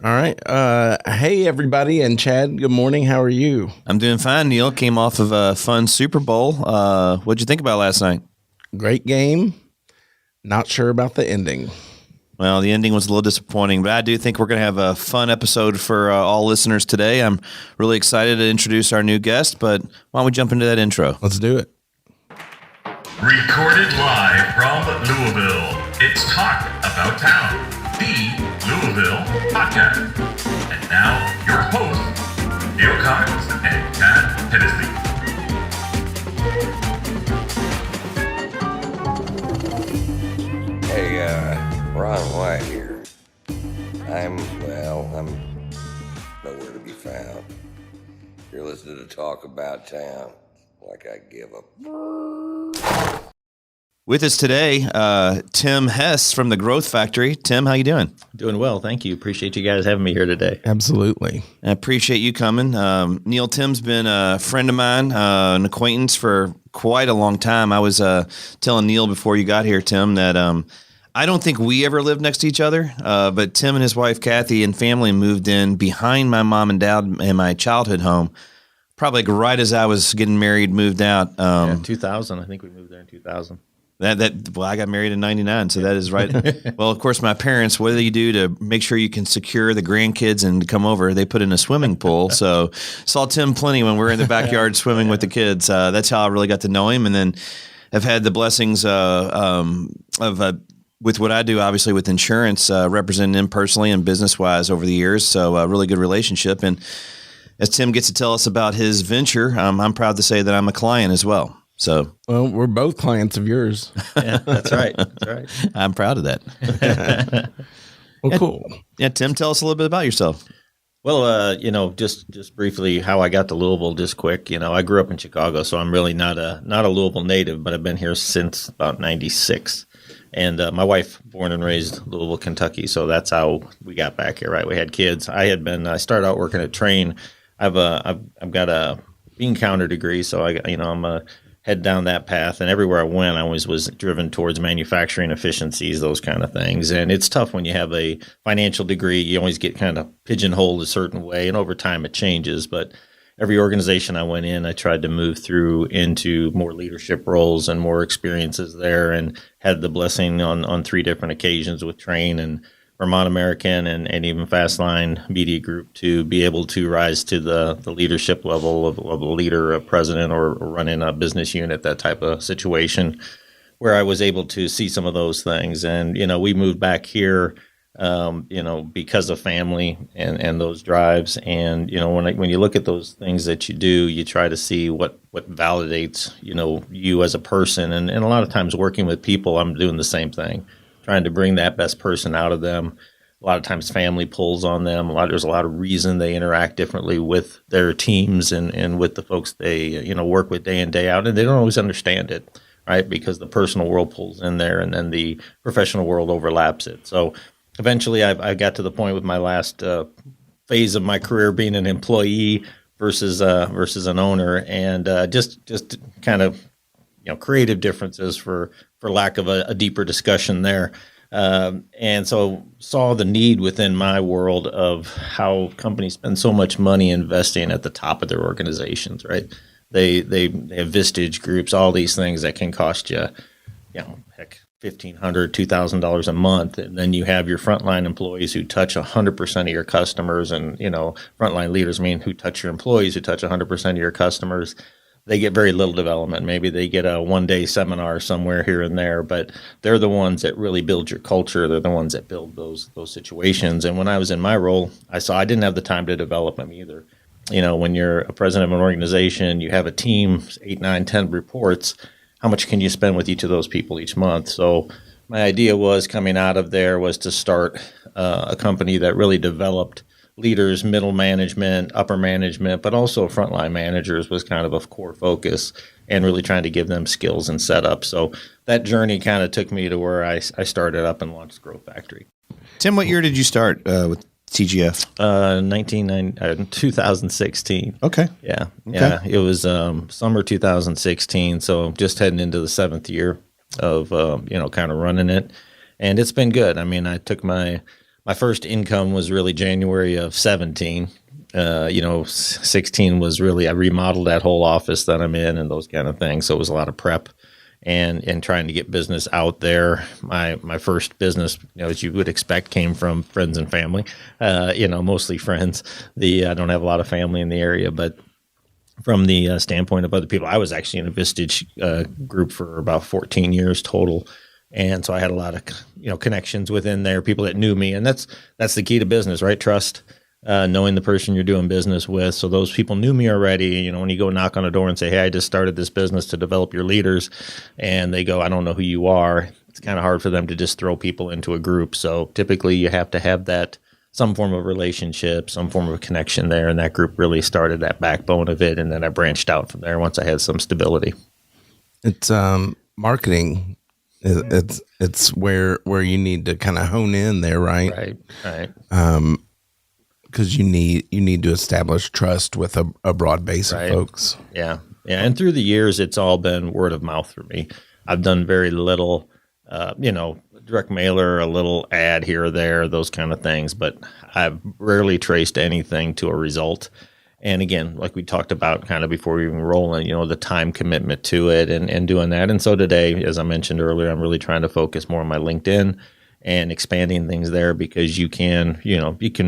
All right. Hey, everybody. And Chad, good morning. How are you? I'm doing fine, Neal. Came off of a fun Super Bowl. What'd you think about last night? Great game. Not sure about the ending. Well, the ending was a little disappointing, but I do think we're going to have a fun episode for all listeners today. I'm really excited to introduce our new guest, but why don't we jump into that intro? Let's do it. Recorded live from Louisville, it's Talk About Town, the Louisville podcast. And now, your hosts, Neal and Chad Hennessy. Hey, Ron White here. I'm nowhere to be found. You're listening to Talk About Town, like I give a... With us today, Tim Hess from the Growth Factory. Tim, how you doing? Doing well, thank you. Appreciate you guys having me here today. Absolutely. I appreciate you coming. Neal, Tim's been a friend of mine, an acquaintance for quite a long time. I was telling Neal before you got here, Tim, that I don't think we ever lived next to each other, but Tim and his wife, Kathy, and family moved in behind my mom and dad in my childhood home, probably like right as I was getting married, moved out. 2000. I think we moved there in 2000. Well, I got married in 99, so that is right. Well, of course, my parents, what do you do to make sure you can secure the grandkids and come over? They put in a swimming pool. So saw Tim plenty when we were in the backyard swimming with the kids. That's how I really got to know him. And then I've had the blessings with what I do, obviously with insurance, representing him personally and business-wise over the years. So a really good relationship. And as Tim gets to tell us about his venture, I'm proud to say that I'm a client as well. So, well, we're both clients of yours. Yeah, that's right. That's right. I'm proud of that. Well, cool. Yeah, Tim, tell us a little bit about yourself. Well, just briefly how I got to Louisville, just quick. I grew up in Chicago, so I'm really not a Louisville native, but I've been here since about '96. And my wife, born and raised Louisville, Kentucky, so that's how we got back here. Right, we had kids. I started out working at Train. I've got a bean counter degree, so I'm a head down that path, and everywhere I went, I always was driven towards manufacturing efficiencies, those kind of things. And it's tough when you have a financial degree. You always get kind of pigeonholed a certain way, and over time it changes. But every organization I went in, I tried to move through into more leadership roles and more experiences there, and had the blessing on 3 different occasions with Train and Vermont American and even Fastline Media Group to be able to rise to the leadership level of a leader, a president, or running a business unit, that type of situation, where I was able to see some of those things. And, we moved back here, because of family and those drives. And, when you look at those things that you do, you try to see what validates, you as a person. And a lot of times working with people, I'm doing the same thing, trying to bring that best person out of them. A lot of times family pulls on them. There's a lot of reason they interact differently with their teams and with the folks they, work with day in, day out. And they don't always understand it, right? Because the personal world pulls in there and then the professional world overlaps it. So eventually I got to the point with my last phase of my career being an employee versus an owner, and just kind of, creative differences for lack of a deeper discussion there. And so saw the need within my world of how companies spend so much money investing at the top of their organizations, right? They have Vistage groups, all these things that can cost you, heck, $1,500, $2,000 a month. And then you have your frontline employees who touch 100% of your customers, and, frontline leaders who touch your employees, who touch 100% of your customers. They get very little development. Maybe they get a one-day seminar somewhere here and there, but they're the ones that really build your culture. They're the ones that build those situations. And when I was in my role, I saw I didn't have the time to develop them either. When you're a president of an organization, you have a team, 8, 9, 10 reports. How much can you spend with each of those people each month? So my idea was coming out of there was to start a company that really developed leaders, middle management, upper management, but also frontline managers was kind of a core focus, and really trying to give them skills and setup. So that journey kind of took me to where I started up and launched Growth Factory. Tim, what year did you start with TGF? 2016. Okay. Yeah. Okay. Yeah. It was summer 2016. So just heading into the 7th year of, kind of running it. And it's been good. I mean, I took my my first income was really January of 17. 16 was really, I remodeled that whole office that I'm in and those kind of things. So it was a lot of prep and trying to get business out there. My first business, as you would expect, came from friends and family, mostly friends. I don't have a lot of family in the area, but from the standpoint of other people, I was actually in a Vistage group for about 14 years total. And so I had a lot of, connections within there, people that knew me. And that's the key to business, right? Trust, knowing the person you're doing business with. So those people knew me already. When you go knock on a door and say, hey, I just started this business to develop your leaders, and they go, I don't know who you are. It's kind of hard for them to just throw people into a group. So typically you have to have that some form of relationship, some form of connection there. And that group really started that backbone of it. And then I branched out from there once I had some stability. It's marketing. It's where you need to kind of hone in there, right? Right. Because you need to establish trust with a broad base of folks. Yeah. And through the years, it's all been word of mouth for me. I've done very little, direct mailer, a little ad here or there, those kind of things, but I've rarely traced anything to a result. And again, like we talked about kind of before we even rolling, the time commitment to it and doing that. And so today, as I mentioned earlier, I'm really trying to focus more on my LinkedIn and expanding things there, because you can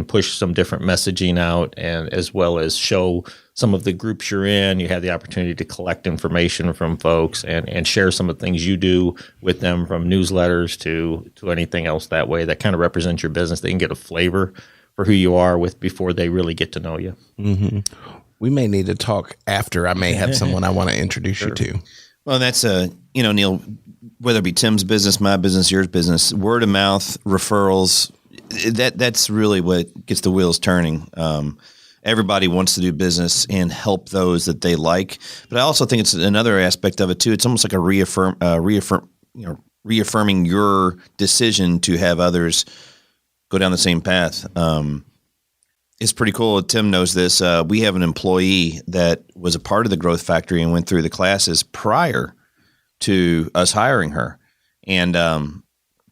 push some different messaging out, and as well as show some of the groups you're in. You have the opportunity to collect information from folks and share some of the things you do with them, from newsletters to anything else that way that kind of represents your business. They can get a flavor for who you are before they really get to know you. Mm-hmm. We may need to talk after. I may have someone I want to introduce you to. Well, that's Neal, whether it be Tim's business, my business, yours business, word of mouth, referrals, that's really what gets the wheels turning. Everybody wants to do business and help those that they like. But I also think it's another aspect of it too. It's almost like reaffirming your decision to have others go down the same path. It's pretty cool. Tim knows this. We have an employee that was a part of the Growth Factory and went through the classes prior to us hiring her. And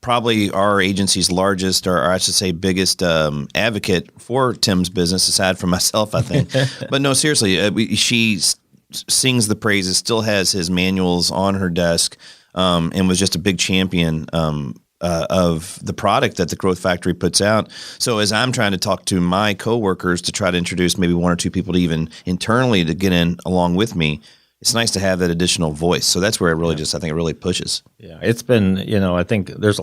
probably our agency's largest, or I should say biggest advocate for Tim's business, aside from myself, I think. But no, seriously, she sings the praises, still has his manuals on her desk, and was just a big champion of the product that the Growth Factory puts out. So as I'm trying to talk to my coworkers to try to introduce maybe one or two people to even internally to get in along with me, it's nice to have that additional voice. So that's where it really I think it really pushes. Yeah, it's been, I think there's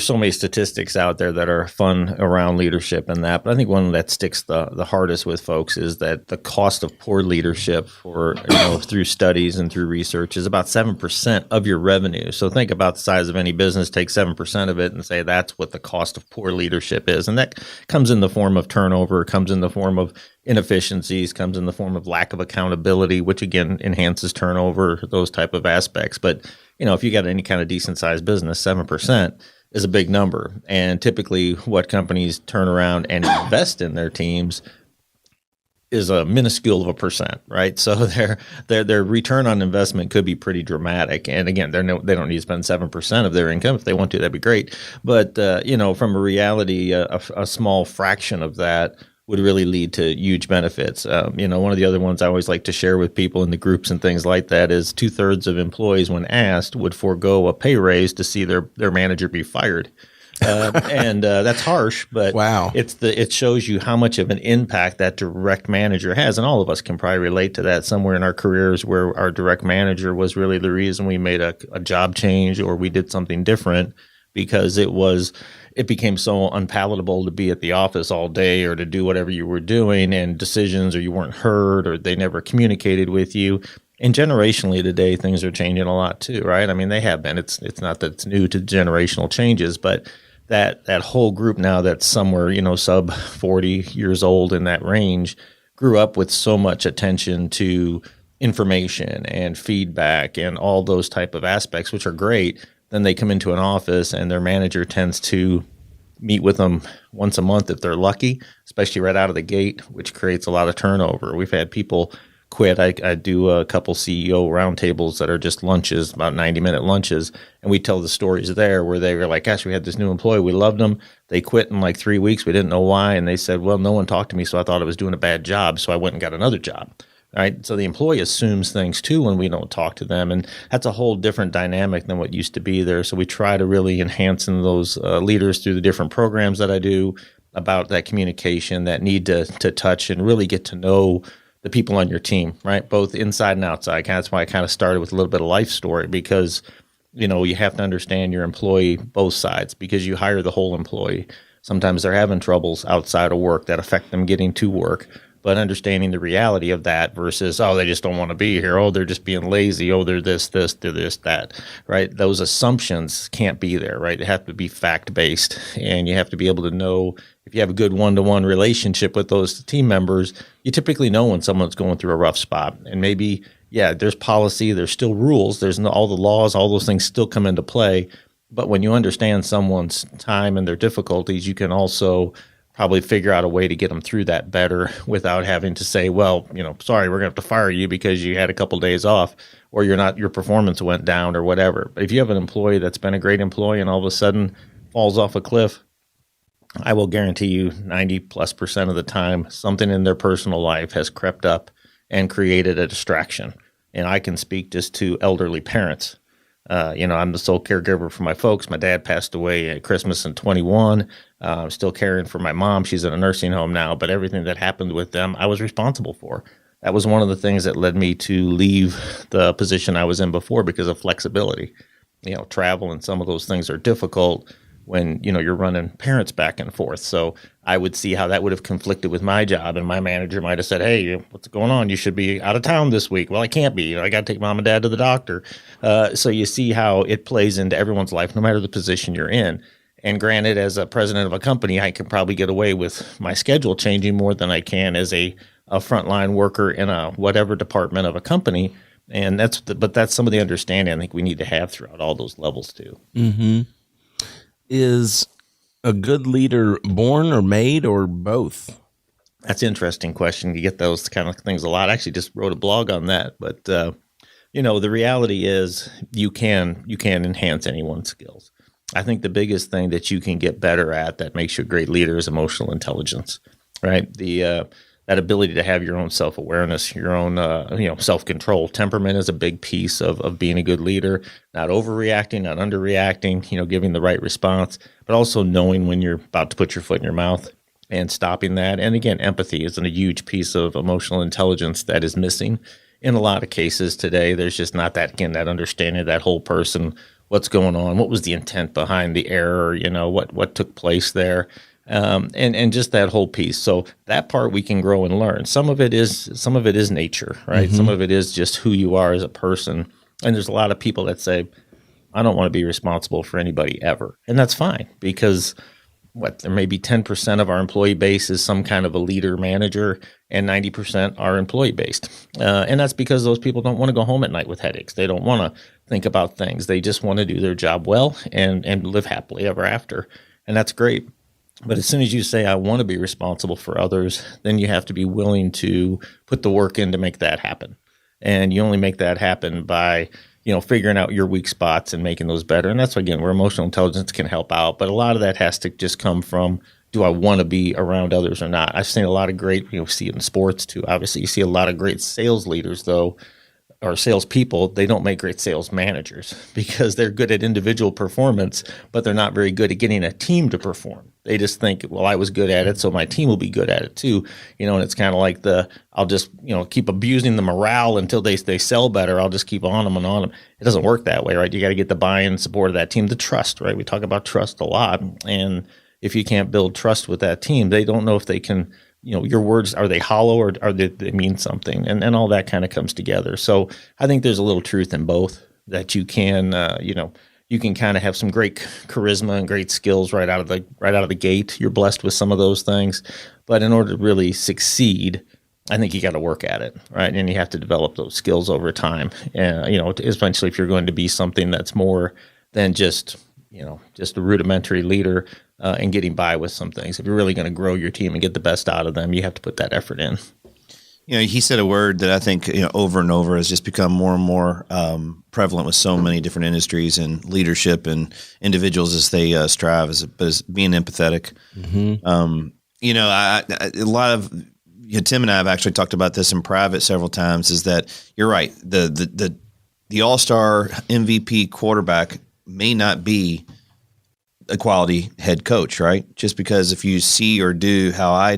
so many statistics out there that are fun around leadership and that, but I think one that sticks the hardest with folks is that the cost of poor leadership through studies and through research is about 7% of your revenue. So think about the size of any business, take 7% of it and say that's what the cost of poor leadership is. And that comes in the form of turnover, comes in the form of inefficiencies, comes in the form of lack of accountability, which again enhances turnover, those type of aspects. But, if you got any kind of decent sized business, 7% is a big number. And typically what companies turn around and invest in their teams is a minuscule of a percent, right? So their return on investment could be pretty dramatic. And again, they don't need to spend 7% of their income. If they want to, that'd be great. But, from a reality, a small fraction of that would really lead to huge benefits. One of the other ones I always like to share with people in the groups and things like that is 2/3 of employees, when asked, would forego a pay raise to see their manager be fired. And that's harsh, but wow. It shows you how much of an impact that direct manager has. And all of us can probably relate to that somewhere in our careers, where our direct manager was really the reason we made a job change or we did something different, because it became so unpalatable to be at the office all day or to do whatever you were doing, and decisions, or you weren't heard, or they never communicated with you. And generationally today, things are changing a lot too, right? I mean, they have been. It's not that it's new to generational changes, but that whole group now that's somewhere, sub 40 years old in that range, grew up with so much attention to information and feedback and all those type of aspects, which are great. Then they come into an office and their manager tends to meet with them once a month if they're lucky, especially right out of the gate, which creates a lot of turnover. We've had people quit, I do a couple CEO roundtables that are just lunches, about 90-minute lunches, and we tell the stories there where they were like, gosh, we had this new employee, we loved them. They quit in like 3 weeks. We didn't know why. And they said, well, no one talked to me, so I thought I was doing a bad job. So I went and got another job. Right. So the employee assumes things too when we don't talk to them. And that's a whole different dynamic than what used to be there. So we try to really enhance in those leaders through the different programs that I do about that communication, that need to touch and really get to know the people on your team, right? Both inside and outside. That's why I kind of started with a little bit of life story, because you have to understand your employee, both sides, because you hire the whole employee. Sometimes they're having troubles outside of work that affect them getting to work, but understanding the reality of that versus, oh, they just don't want to be here. Oh, they're just being lazy. Oh, they're this, they're this, that, right? Those assumptions can't be there, right? They have to be fact-based, and you have to be able to know if you have a good one-to-one relationship with those team members, you typically know when someone's going through a rough spot. And maybe, yeah, there's policy, there's still rules, there's all the laws, all those things still come into play. But when you understand someone's time and their difficulties, you can also probably figure out a way to get them through that better without having to say, well, sorry, we're going to have to fire you because you had a couple days off, or your performance went down or whatever. But if you have an employee that's been a great employee and all of a sudden falls off a cliff, I will guarantee you 90+% of the time, something in their personal life has crept up and created a distraction. And I can speak just to elderly parents. I'm the sole caregiver for my folks. My dad passed away at Christmas in 21. I'm still caring for my mom. She's in a nursing home now, but everything that happened with them, I was responsible for. That was one of the things that led me to leave the position I was in before because of flexibility. Travel and some of those things are difficult when, you're running parents back and forth. So I would see how that would have conflicted with my job, and my manager might have said, hey, what's going on? You should be out of town this week. Well, I can't be. I got to take mom and dad to the doctor. So you see how it plays into everyone's life, no matter the position you're in. And granted, as a president of a company, I can probably get away with my schedule changing more than I can as a frontline worker in a whatever department of a company. And that's some of the understanding I think we need to have throughout all those levels too. Mm-hmm. Is a good leader born or made or both? That's an interesting question. You get those kind of things a lot. I actually just wrote a blog on that. But, the reality is you can enhance anyone's skills. I think the biggest thing that you can get better at that makes you a great leader is emotional intelligence, right? That ability to have your own self-awareness, your own, self-control. Temperament is a big piece of being a good leader, not overreacting, not underreacting, giving the right response, but also knowing when you're about to put your foot in your mouth and stopping that. And again, empathy is a huge piece of emotional intelligence that is missing in a lot of cases today. There's just not that understanding of that whole person, what's going on, what was the intent behind the error, what took place there. And just that whole piece. So that part we can grow and learn. Some of it is nature, right? Mm-hmm. Some of it is just who you are as a person. And there's a lot of people that say, I don't want to be responsible for anybody ever. And that's fine, because there may be 10% of our employee base is some kind of a leader manager, and 90% are employee based. And that's because those people don't want to go home at night with headaches. They don't want to think about things. They just want to do their job well and live happily ever after. And that's great. But as soon as you say, I want to be responsible for others, then you have to be willing to put the work in to make that happen. And you only make that happen by, figuring out your weak spots and making those better. And that's, again, where emotional intelligence can help out. But a lot of that has to just come from, do I want to be around others or not? I've seen a lot of great, see it in sports too. Obviously, you see a lot of great sales leaders, though, or salespeople. They don't make great sales managers because they're good at individual performance, but they're not very good at getting a team to perform. They just think, well, I was good at it, so my team will be good at it too. And it's kind of like I'll just, keep abusing the morale until they sell better. I'll just keep on them and on them. It doesn't work that way, right? You got to get the buy-in and support of that team, the trust, right? We talk about trust a lot. And if you can't build trust with that team, they don't know if they can, your words, are they hollow or are they mean something? And all that kind of comes together. So I think there's a little truth in both, that you can, you can kind of have some great charisma and great skills right out of the gate. You're blessed with some of those things, but in order to really succeed, I think you got to work at it, right? And you have to develop those skills over time. Especially if you're going to be something that's more than just a rudimentary leader and getting by with some things. If you're really going to grow your team and get the best out of them, you have to put that effort in. He said a word that I think, over and over has just become more and more prevalent with so many different industries and leadership and individuals as they strive as being empathetic. A lot of Tim and I have actually talked about this in private several times. Is that you're right? The all-star MVP quarterback may not be a quality head coach, right? Just because if you see or do how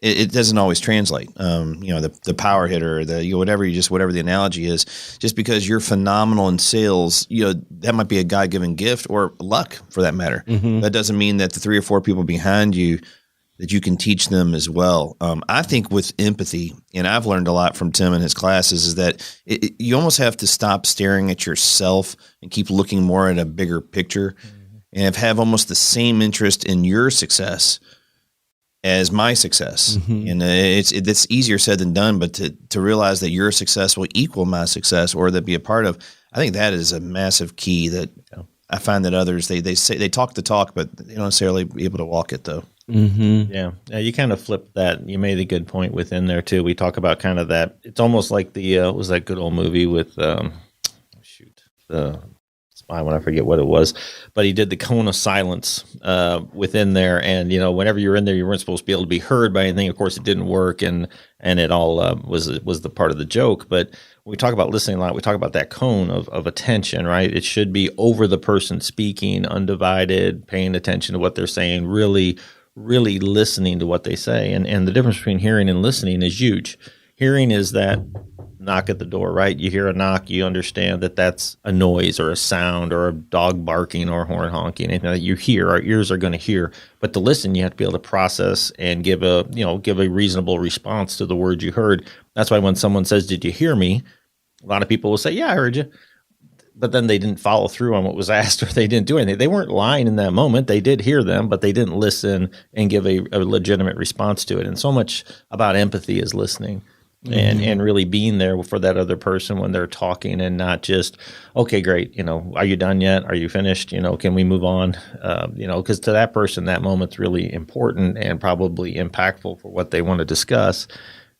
it doesn't always translate. The power hitter, whatever the analogy is, just because you're phenomenal in sales, that might be a God-given gift or luck for that matter. That doesn't mean that the 3 or 4 people behind you that you can teach them as well. I think with empathy, and I've learned a lot from Tim and his classes, is that you almost have to stop staring at yourself and keep looking more at a bigger picture, and have almost the same interest in your success as my success. And it's easier said than done, but to realize that your success will equal my success or that be a part of, I think that is a massive key that I find that others, they say they talk the talk, but they don't necessarily be able to walk it though. Yeah. You kind of flip that. You made a good point within there too. We talk about kind of that. It's almost like what was that good old movie with, the spy one, I forget what it was, but he did the cone of silence within there. And, whenever you were in there, you weren't supposed to be able to be heard by anything. Of course, it didn't work. And it all was the part of the joke. But when we talk about listening a lot, we talk about that cone of attention, right? It should be over the person speaking, undivided, paying attention to what they're saying, really listening to what they say. And the difference between hearing and listening is huge. Hearing is that knock at the door, right? You hear a knock, you understand that that's a noise or a sound or a dog barking or horn honking, anything that you hear, our ears are going to hear. But to listen, you have to be able to process and give a reasonable response to the words you heard. That's why when someone says, "Did you hear me?" a lot of people will say, "Yeah, I heard you." But then they didn't follow through on what was asked, or they didn't do anything. They weren't lying in that moment. They did hear them, but they didn't listen and give a legitimate response to it. And so much about empathy is listening and really being there for that other person when they're talking, and not just, okay, great. Are you done yet? Are you finished? Can we move on? Because to that person, that moment's really important and probably impactful for what they want to discuss.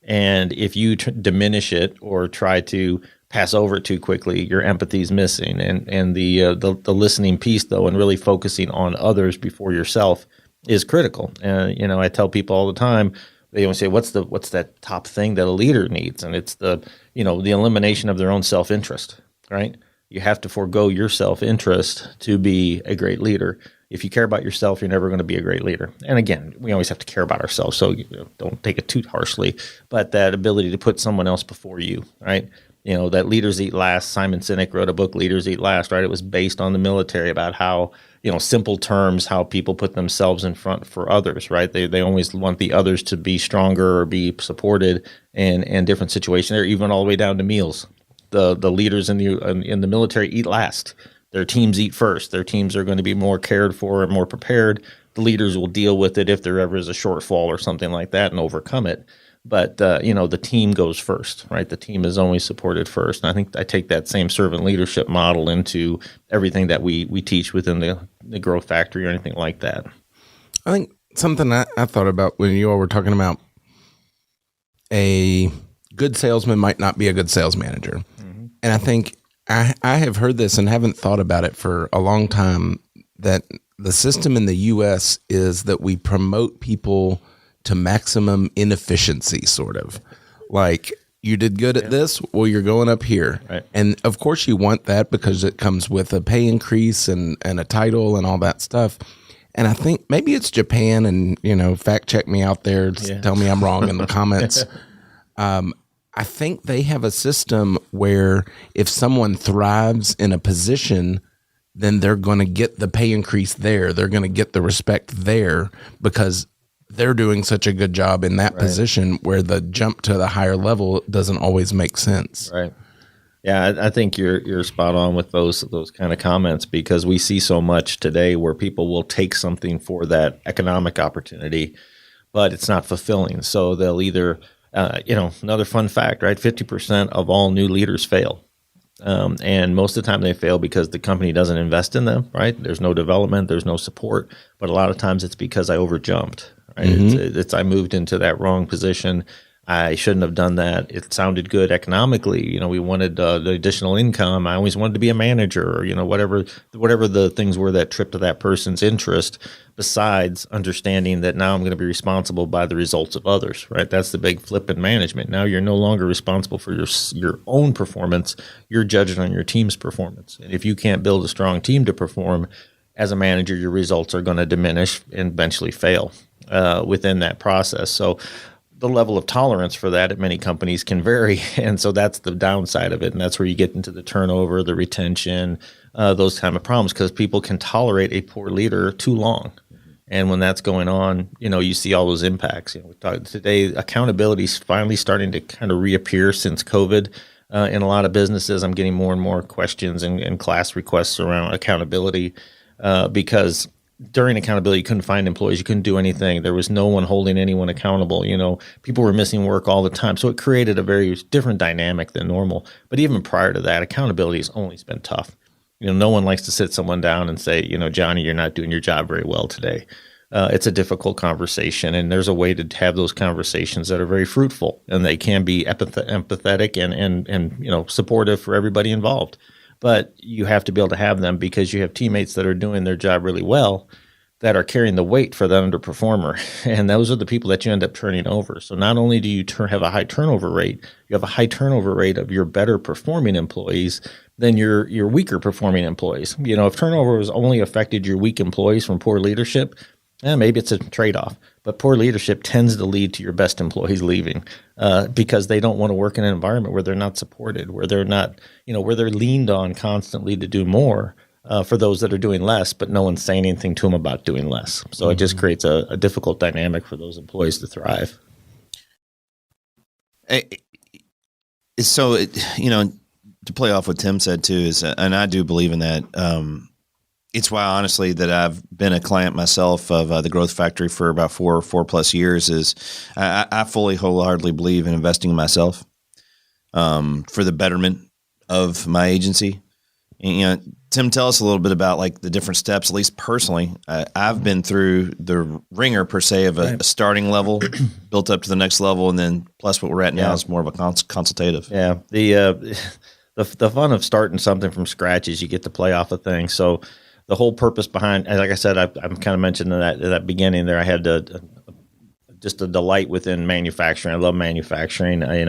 And if you diminish it or try to pass over it too quickly, your empathy is missing. And the listening piece, though, and really focusing on others before yourself is critical. And I tell people all the time, they always say, what's that top thing that a leader needs? And it's the elimination of their own self-interest, right? You have to forego your self-interest to be a great leader. If you care about yourself, you're never going to be a great leader. And again, we always have to care about ourselves, so don't take it too harshly. But that ability to put someone else before you, right? That leaders eat last. Simon Sinek wrote a book, Leaders Eat Last, right? It was based on the military, about how, simple terms, how people put themselves in front for others, right? They always want the others to be stronger or be supported in different situations. They're even all the way down to meals. The leaders in the military eat last. Their teams eat first. Their teams are going to be more cared for and more prepared. The leaders will deal with it if there ever is a shortfall or something like that and overcome it. But, the team goes first, right? The team is always supported first. And I think I take that same servant leadership model into everything that we teach within the Growth Factory or anything like that. I think something I thought about when you all were talking about a good salesman might not be a good sales manager. And I think I have heard this and haven't thought about it for a long time, that the system in the U.S. is that we promote people to maximum inefficiency, sort of. Like, you did good at this, well, you're going up here. Right. And of course you want that because it comes with a pay increase and a title and all that stuff. And I think maybe it's Japan, and, fact check me out there. Tell me I'm wrong in the comments. I think they have a system where if someone thrives in a position, then they're going to get the pay increase there. They're going to get the respect there because they're doing such a good job in that position, where the jump to the higher level doesn't always make sense. Right. Yeah, I think you're spot on with those kind of comments, because we see so much today where people will take something for that economic opportunity, but it's not fulfilling. So they'll either, another fun fact, right? 50% of all new leaders fail. And most of the time they fail because the company doesn't invest in them, right? There's no development, there's no support, but a lot of times it's because I overjumped, right? It's I moved into that wrong position. I shouldn't have done that. It sounded good economically. We wanted the additional income. I always wanted to be a manager, or, whatever the things were that tripped to that person's interest, besides understanding that now I'm going to be responsible by the results of others, right? That's the big flip in management. Now you're no longer responsible for your own performance. You're judged on your team's performance. And if you can't build a strong team to perform, as a manager, your results are going to diminish and eventually fail within that process. So the level of tolerance for that at many companies can vary. And so that's the downside of it. And that's where you get into the turnover, the retention, those kind of problems, because people can tolerate a poor leader too long. And when that's going on, you see all those impacts. We talked today, accountability is finally starting to kind of reappear since COVID. In a lot of businesses, I'm getting more and more questions and class requests around accountability because during accountability, you couldn't find employees. You couldn't do anything. There was no one holding anyone accountable. People were missing work all the time. So it created a very different dynamic than normal. But even prior to that, accountability has always been tough. No one likes to sit someone down and say, Johnny, you're not doing your job very well today. It's a difficult conversation, and there's a way to have those conversations that are very fruitful, and they can be empathetic and supportive for everybody involved. But you have to be able to have them because you have teammates that are doing their job really well that are carrying the weight for the underperformer. And those are the people that you end up turning over. So not only do you have a high turnover rate, you have a high turnover rate of your better performing employees than your weaker performing employees. If turnover has only affected your weak employees from poor leadership, maybe it's a trade-off. But poor leadership tends to lead to your best employees leaving because they don't want to work in an environment where they're not supported, where they're not, where they're leaned on constantly to do more for those that are doing less, but no one's saying anything to them about doing less. So it just creates a difficult dynamic for those employees to thrive. So, to play off what Tim said too is, and I do believe in that. It's why, honestly, that I've been a client myself of the Growth Factory for about four plus years. Is I fully, wholeheartedly believe in investing in myself for the betterment of my agency. And, Tim, tell us a little bit about like the different steps. At least personally, I've been through the ringer per se of a starting level, built up to the next level, and then plus what we're at now is more of a consultative. Yeah, the fun of starting something from scratch is you get to play off of things. So the whole purpose behind, and like I said, I'm kind of mentioning that at that beginning there, I had just a delight within manufacturing. I love manufacturing. I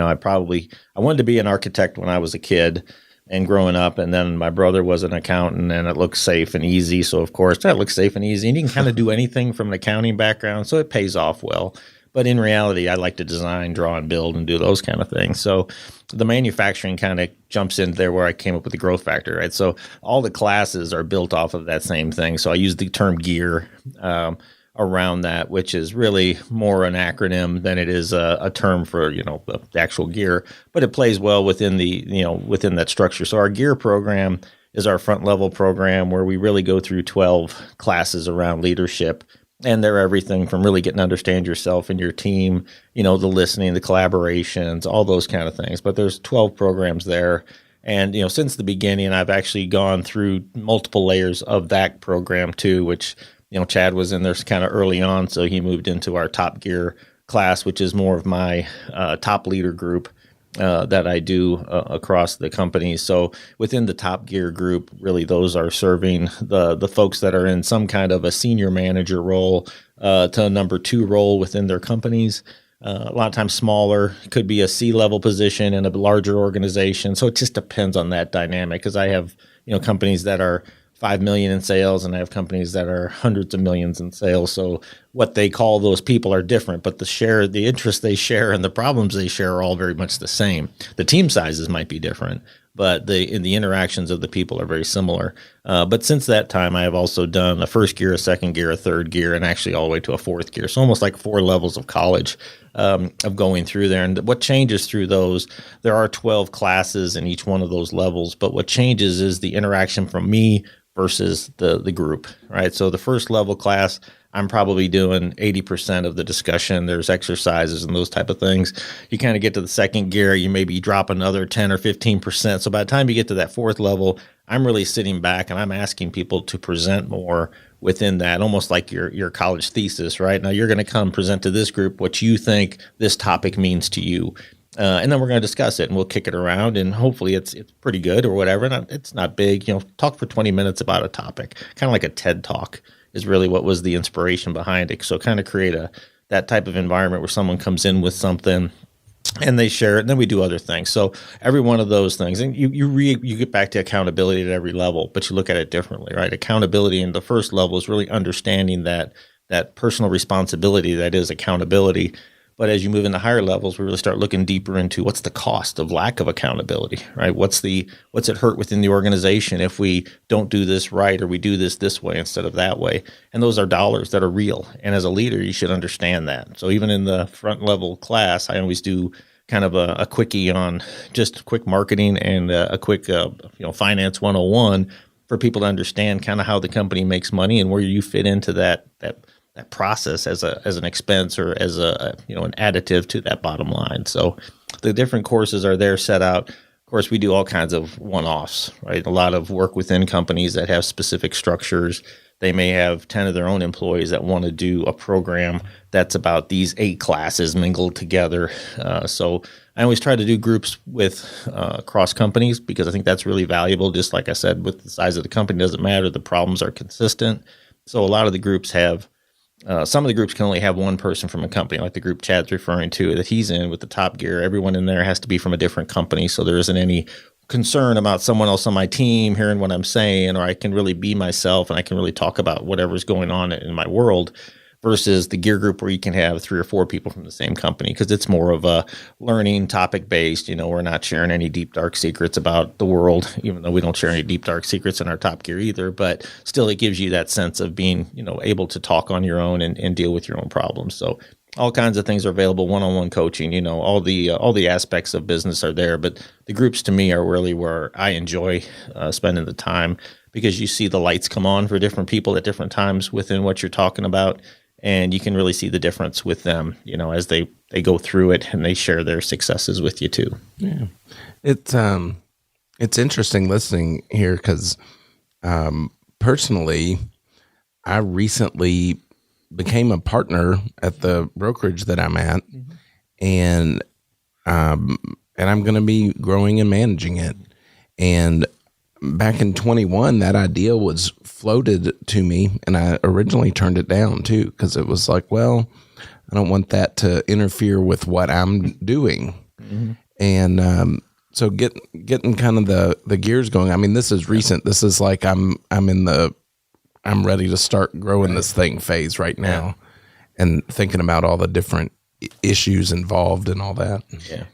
wanted to be an architect when I was a kid and growing up, and then my brother was an accountant, and it looked safe and easy. So of course that looks safe and easy, and you can kind of do anything from an accounting background, so it pays off well. But in reality, I like to design, draw, and build, and do those kind of things. So the manufacturing kind of jumps in there where I came up with the growth factor, right? So all the classes are built off of that same thing. So I use the term gear around that, which is really more an acronym than it is a term for, the actual gear. But it plays well within within that structure. So our gear program is our front level program where we really go through 12 classes around leadership. And they're everything from really getting to understand yourself and your team, the listening, the collaborations, all those kind of things. But there's 12 programs there. And, since the beginning, I've actually gone through multiple layers of that program too, which, Chad was in there kind of early on. So he moved into our top gear class, which is more of my top leader group that I do across the company. So within the top gear group, really those are serving the folks that are in some kind of a senior manager role to a number 2 role within their companies. A lot of times smaller, could be a C-level position in a larger organization. So it just depends on that dynamic, because I have companies that are 5 million in sales, and I have companies that are hundreds of millions in sales. So what they call those people are different, but the interests they share and the problems they share are all very much the same. The team sizes might be different, but the interactions of the people are very similar. But since that time, I have also done a first gear, a second gear, a third gear, and actually all the way to a fourth gear. So almost like 4 levels of college of going through there. And what changes through those, there are 12 classes in each one of those levels, but what changes is the interaction from me versus the group, right? So the first level class, I'm probably doing 80% of the discussion. There's exercises and those type of things. You kind of get to the second gear, you maybe drop another 10 or 15%. So by the time you get to that fourth level, I'm really sitting back and I'm asking people to present more within that, almost like your college thesis, right? Now you're going to come present to this group what you think this topic means to you. And then we're going to discuss it and we'll kick it around and hopefully it's pretty good or whatever. And it's not big, talk for 20 minutes about a topic, kind of like a TED talk is really what was the inspiration behind it. So kind of create that type of environment where someone comes in with something and they share it, and then we do other things. So every one of those things, and you get back to accountability at every level, but you look at it differently, right? Accountability in the first level is really understanding that personal responsibility that is accountability. But as you move into higher levels, we really start looking deeper into what's the cost of lack of accountability, right? What's it hurt within the organization if we don't do this right or we do this way instead of that way? And those are dollars that are real. And as a leader, you should understand that. So even in the front level class, I always do kind of a quickie on just quick marketing and a quick finance 101 for people to understand kind of how the company makes money and where you fit into that process as an expense or as an additive to that bottom line. So the different courses are there set out. Of course, we do all kinds of one-offs, right? A lot of work within companies that have specific structures. They may have 10 of their own employees that want to do a program that's about these 8 classes mingled together. So I always try to do groups with cross companies because I think that's really valuable. Just like I said, with the size of the company, doesn't matter. The problems are consistent. So a lot of the groups have some of the groups can only have one person from a company, like the group Chad's referring to that he's in with the Top Gear. Everyone in there has to be from a different company, so there isn't any concern about someone else on my team hearing what I'm saying, or I can really be myself and I can really talk about whatever's going on in my world. Versus the gear group where you can have 3 or 4 people from the same company because it's more of a learning topic based. We're not sharing any deep, dark secrets about the world, even though we don't share any deep, dark secrets in our Top Gear either. But still, it gives you that sense of being, able to talk on your own and deal with your own problems. So all kinds of things are available, one-on-one coaching, all the aspects of business are there. But the groups to me are really where I enjoy spending the time because you see the lights come on for different people at different times within what you're talking about. And you can really see the difference with them, as they go through it and they share their successes with you too. Yeah, it's interesting listening here because personally, I recently became a partner at the brokerage that I'm at, and I'm going to be growing and managing it. And back in 21, that idea was floated to me, and I originally turned it down too because it was like, well, I don't want that to interfere with what I'm doing. Mm-hmm. And so getting kind of the gears going. I mean, this is recent. This is like I'm ready to start growing this thing phase right now, and thinking about all the different issues involved and all that. Yeah.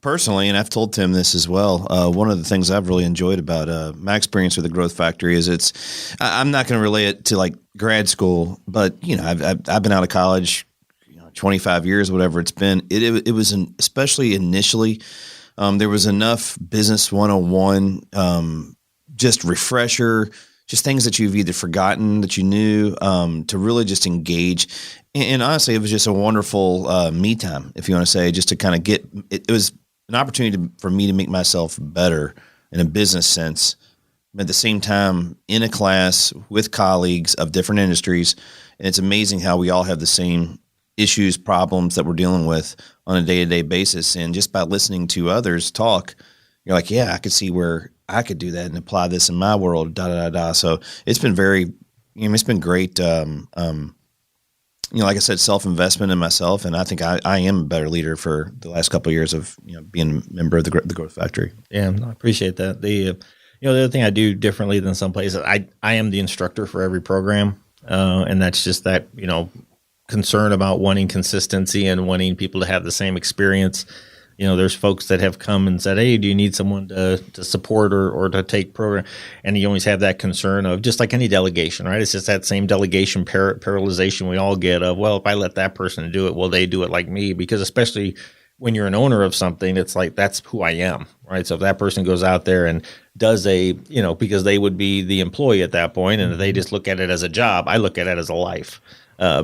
Personally, and I've told Tim this as well, one of the things I've really enjoyed about my experience with the Growth Factory is I'm not going to relate it to like grad school, but I've been out of college 25 years, whatever it's been. It was especially initially, there was enough business 101, just refresher, just things that you've either forgotten that you knew, to really just engage. And honestly, it was just a wonderful me time, if you want to say, just to kind of get it. It was an opportunity for me to make myself better in a business sense, but at the same time in a class with colleagues of different industries. And it's amazing how we all have the same issues, problems that we're dealing with on a day-to-day basis. And just by listening to others talk, you're like, yeah, I could see where I could do that and apply this in my world, So it's been it's been great. Like I said, self-investment in myself, and I think I am a better leader for the last couple of years of being a member of the Growth Factory. Yeah, I appreciate that. The other thing I do differently than some places, I am the instructor for every program, and that's just that concern about wanting consistency and wanting people to have the same experience. There's folks that have come and said, hey, do you need someone to support or to take program? And you always have that concern of just like any delegation, right? It's just that same delegation paralyzation we all get of, well, if I let that person do it, will they do it like me? Because especially when you're an owner of something, it's like, that's who I am, right? So if that person goes out there and does because they would be the employee at that point, and if they just look at it as a job, I look at it as a life.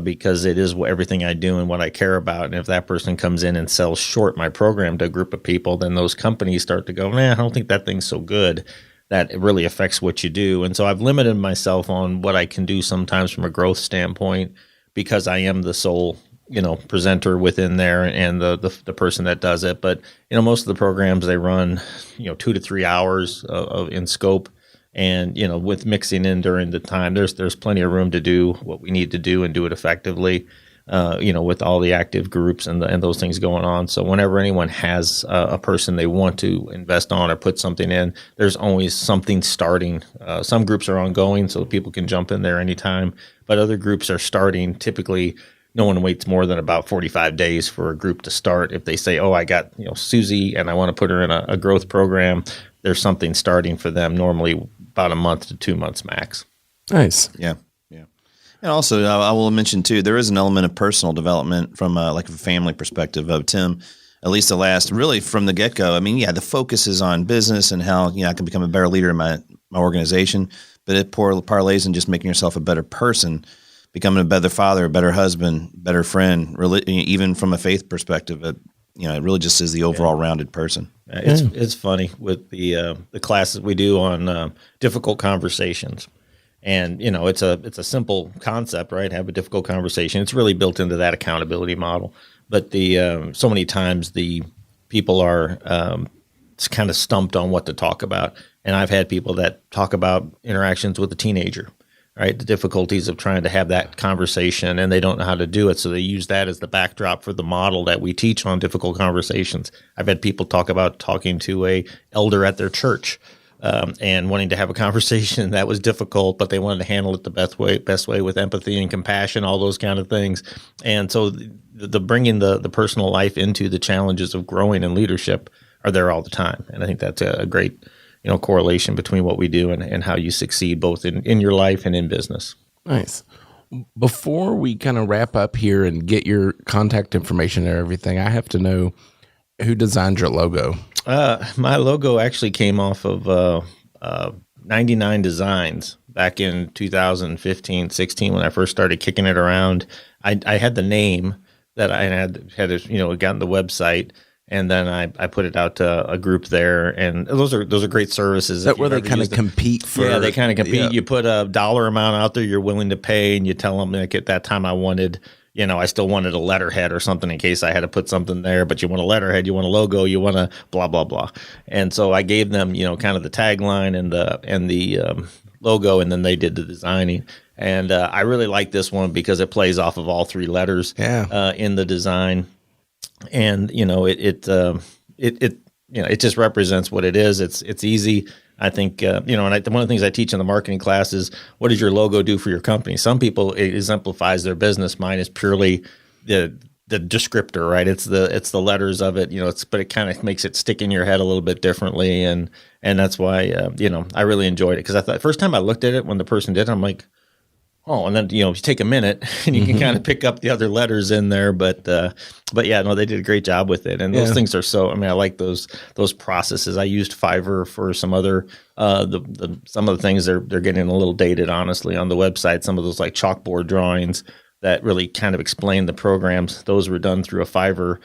Because it is everything I do and what I care about. And if that person comes in and sells short my program to a group of people, then those companies start to go, I don't think that thing's so good. that it really affects what you do. And so I've limited myself on what I can do sometimes from a growth standpoint because I am the sole, presenter within there and the person that does it. But, most of the programs they run, 2 to 3 hours of in scope. And, with mixing in during the time, there's plenty of room to do what we need to do and do it effectively. With all the active groups and those things going on. So whenever anyone has a person they want to invest on or put something in, there's always something starting. Some groups are ongoing, so people can jump in there anytime. But other groups are starting. Typically, no one waits more than about 45 days for a group to start. If they say, oh, I got Susie and I want to put her in a growth program, there's something starting for them, normally about a month to 2 months max. Nice. Yeah. And also, I will mention too, there is an element of personal development from like a family perspective of Tim, at least really from the get go. I mean, the focus is on business and how I can become a better leader in my organization, but it parlays in just making yourself a better person, becoming a better father, a better husband, better friend. Really, even from a faith perspective, it really just is the overall rounded person. It's funny with the classes we do on difficult conversations. And, it's a simple concept, right? Have a difficult conversation. It's really built into that accountability model. But so many times the people are kind of stumped on what to talk about. And I've had people that talk about interactions with a teenager, right? The difficulties of trying to have that conversation, and they don't know how to do it. So they use that as the backdrop for the model that we teach on difficult conversations. I've had people talk about talking to a elder at their church. And wanting to have a conversation that was difficult, but they wanted to handle it the best way with empathy and compassion, all those kind of things. And so the bringing the personal life into the challenges of growing in leadership are there all the time. And I think that's a great, correlation between what we do and how you succeed both in your life and in business. Nice. Before we kind of wrap up here and get your contact information and everything, I have to know who designed your logo. My logo actually came off of 99 Designs back in 2015, 16 when I first started kicking it around. I had the name that I had gotten the website, and then I put it out to a group there, and those are great services. That where they kind of compete for. Yeah, they kind of compete. Yeah. You put a dollar amount out there you're willing to pay, and you tell them like at that time I wanted. I still wanted a letterhead or something in case I had to put something there, but you want a letterhead, you want a logo, you want a blah, blah, blah. And so I gave them, kind of the tagline and the logo, and then they did the designing. And I really like this one because it plays off of all three letters in the design. And, it just represents what it is. It's easy. I think, and one of the things I teach in the marketing class is what does your logo do for your company? Some people, it exemplifies their business. Mine is purely the descriptor, right? It's the letters of it, but it kind of makes it stick in your head a little bit differently. And that's why, I really enjoyed it because I thought first time I looked at it when the person did it, I'm like, oh, and then, you take a minute and you can kind of pick up the other letters in there. But yeah, no, they did a great job with it. And those things are I like those processes. I used Fiverr for some other, some of the things they're getting a little dated, honestly, on the website. Some of those like chalkboard drawings that really kind of explain the programs. Those were done through a Fiverr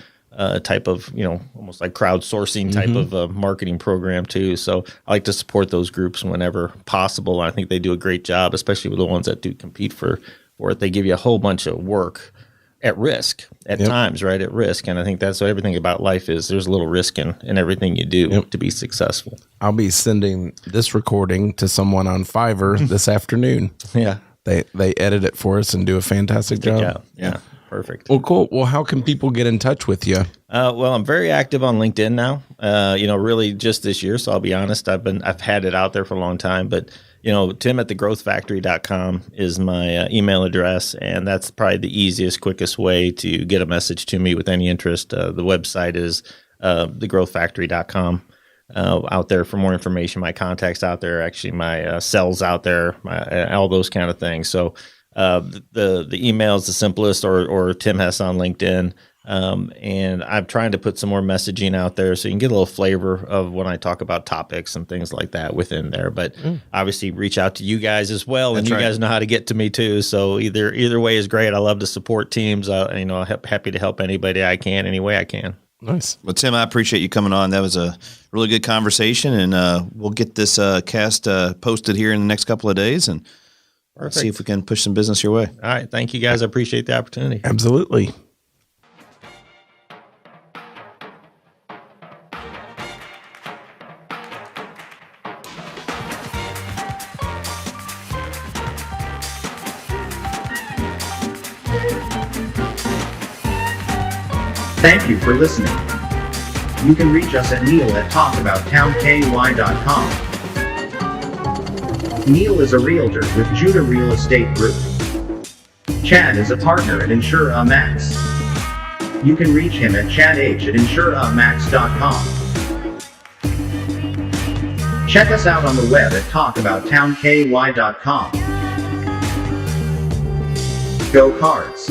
type of, almost like crowdsourcing type of marketing program too. So I like to support those groups whenever possible. I think they do a great job, especially with the ones that do compete for it. They give you a whole bunch of work at risk at times, right? At risk. And I think that's what everything about life is. There's a little risk in everything you do to be successful. I'll be sending this recording to someone on Fiverr this afternoon. Yeah. They edit it for us and do a fantastic job. Yeah. Perfect. Well, cool. Well, how can people get in touch with you? Well, I'm very active on LinkedIn now. Really just this year. So I'll be honest, I've had it out there for a long time, but Tim at thegrowthfactory.com is my email address. And that's probably the easiest, quickest way to get a message to me with any interest. The website is thegrowthfactory.com. Out there for more information, my contacts out there, actually my cells out there, all those kind of things. So the email is the simplest, or Tim Hess on LinkedIn. And I'm trying to put some more messaging out there so you can get a little flavor of when I talk about topics and things like that within there. But obviously reach out to you guys as well. And you guys know how to get to me too. So either way is great. I love to support teams. I'm happy to help anybody I can, any way I can. Nice. Well, Tim, I appreciate you coming on. That was a really good conversation, and we'll get this cast posted here in the next couple of days, and see if we can push some business your way. All right. Thank you, guys. I appreciate the opportunity. Absolutely. Thank you for listening. You can reach us at neal@talkabouttownky.com. Neal is a realtor with Judah Real Estate Group. Chad is a partner at Insura Max. You can reach him at chadh@insuramax.com. Check us out on the web at talkabouttownky.com. Go Cards!